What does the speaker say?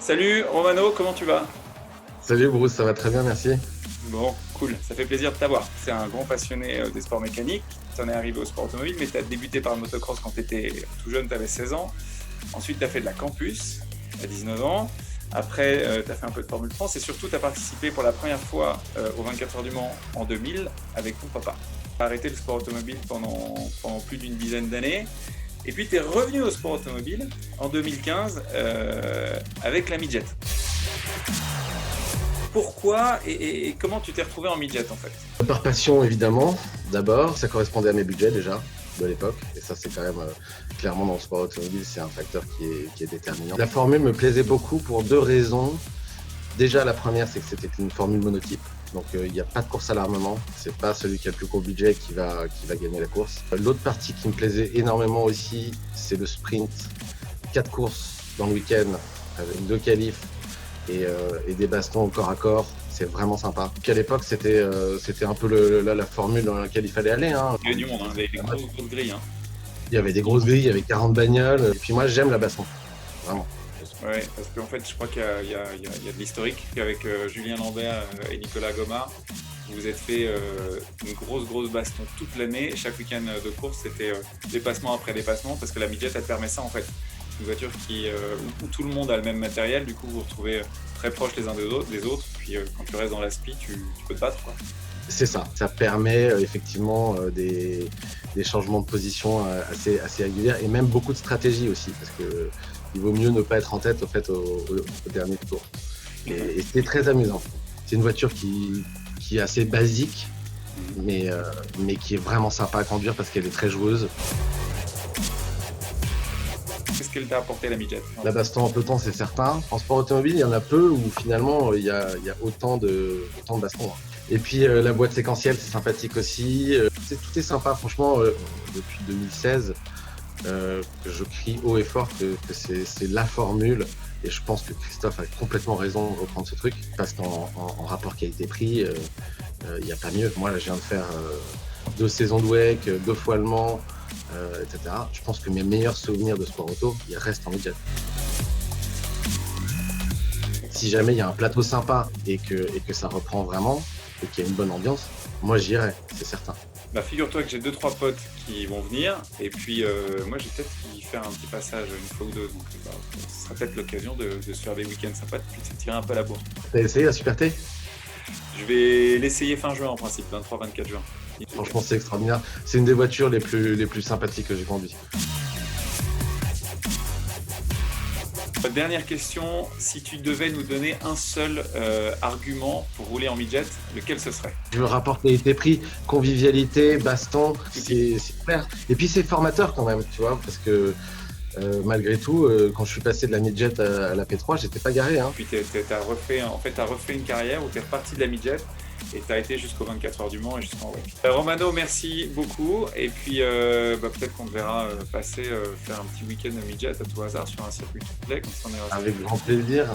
Salut Romano, comment tu vas? Salut Bruce, ça va très bien, merci. Bon, cool, ça fait plaisir de t'avoir. C'est un grand passionné des sports mécaniques. Tu en es arrivé au sport automobile, mais tu as débuté par le motocross quand tu étais tout jeune, tu avais 16 ans. Ensuite, tu as fait de la campus à 19 ans. Après, tu as fait un peu de Formule France et surtout, tu as participé pour la première fois aux 24 heures du Mans en 2000 avec ton papa. Tu as arrêté le sport automobile pendant plus d'une dizaine d'années. Et puis, tu es revenu au sport automobile en 2015 avec la Midjet. Pourquoi et comment tu t'es retrouvé en midget en fait? Par passion, évidemment, d'abord, ça correspondait à mes budgets déjà de l'époque, et ça c'est quand même clairement dans le sport automobile, c'est un facteur qui est déterminant. La formule me plaisait beaucoup pour deux raisons. Déjà, la première, c'est que c'était une formule monotype, donc il n'y a pas de course à l'armement, c'est pas celui qui a le plus gros budget qui va gagner la course. L'autre partie qui me plaisait énormément aussi, c'est le sprint. 4 courses dans le week-end, avec 2 qualifs et des bastons au corps à corps, c'est vraiment sympa. Qu'à l'époque, c'était un peu la formule dans laquelle il fallait aller, hein. Il y avait du monde, hein, avec des grosses grilles. Hein. Il y avait des grosses grilles, il y avait 40 bagnoles. Et puis moi, j'aime la baston, vraiment. Ouais, parce qu'en fait, je crois qu'il y a de l'historique avec Julien Lambert et Nicolas Gomard. Vous vous êtes fait une grosse baston toute l'année. Chaque week-end de course, c'était dépassement après dépassement parce que la midget, elle te permet ça en fait. Une voiture où tout le monde a le même matériel, du coup vous vous retrouvez très proches les uns des autres. Puis quand tu restes dans l'aspi, tu peux te battre quoi. C'est ça, ça permet effectivement des changements de position assez réguliers et même beaucoup de stratégie aussi, parce que il vaut mieux ne pas être en tête au dernier tour. Et c'est très amusant. C'est une voiture qui est assez basique, mais qui est vraiment sympa à conduire parce qu'elle est très joueuse. Qu'est-ce qu'elle t'a apporté la midget? La baston en peloton, c'est certain. En sport automobile, il y en a peu où finalement il y a autant de bastons. Et puis la boîte séquentielle, c'est sympathique aussi. Tout est sympa, franchement. Depuis 2016, je crie haut et fort que c'est la formule. Et je pense que Christophe a complètement raison de reprendre ce truc, parce qu'en rapport qualité-prix, il n'y a pas mieux. Moi, là, je viens de faire 2 saisons de WEC, 2 fois le Mans, etc. Je pense que mes meilleurs souvenirs de sport auto, ils restent en midget. Si jamais il y a un plateau sympa et que ça reprend vraiment, et qu'il y a une bonne ambiance, moi j'irai, c'est certain. Bah, figure-toi que j'ai 2-3 potes qui vont venir, et puis moi j'ai peut-être y faire un petit passage une fois ou deux, donc bah, ce sera peut-être l'occasion de se faire des week-ends sympas, puis de se tirer un peu à la bourre. T'as essayé la Super T? Je vais l'essayer fin juin en principe, 23-24 juin. Franchement, c'est extraordinaire. C'est une des voitures les plus sympathiques que j'ai conduites. Dernière question, si tu devais nous donner un seul argument pour rouler en midget, lequel ce serait? Le rapport qualité-prix, convivialité, baston, c'est super. Et puis c'est formateur quand même, tu vois, parce que malgré tout, quand je suis passé de la midget à la P3, j'étais pas garé, hein. Puis t'as refait une carrière où t'es reparti de la midget et t'as été jusqu'aux 24 heures du Mans et jusqu'en WEC. Romano, merci beaucoup. Et puis peut-être qu'on te verra passer faire un petit week-end de midget à tout hasard sur un circuit complet, comme ça on est resté. Avec grand plaisir.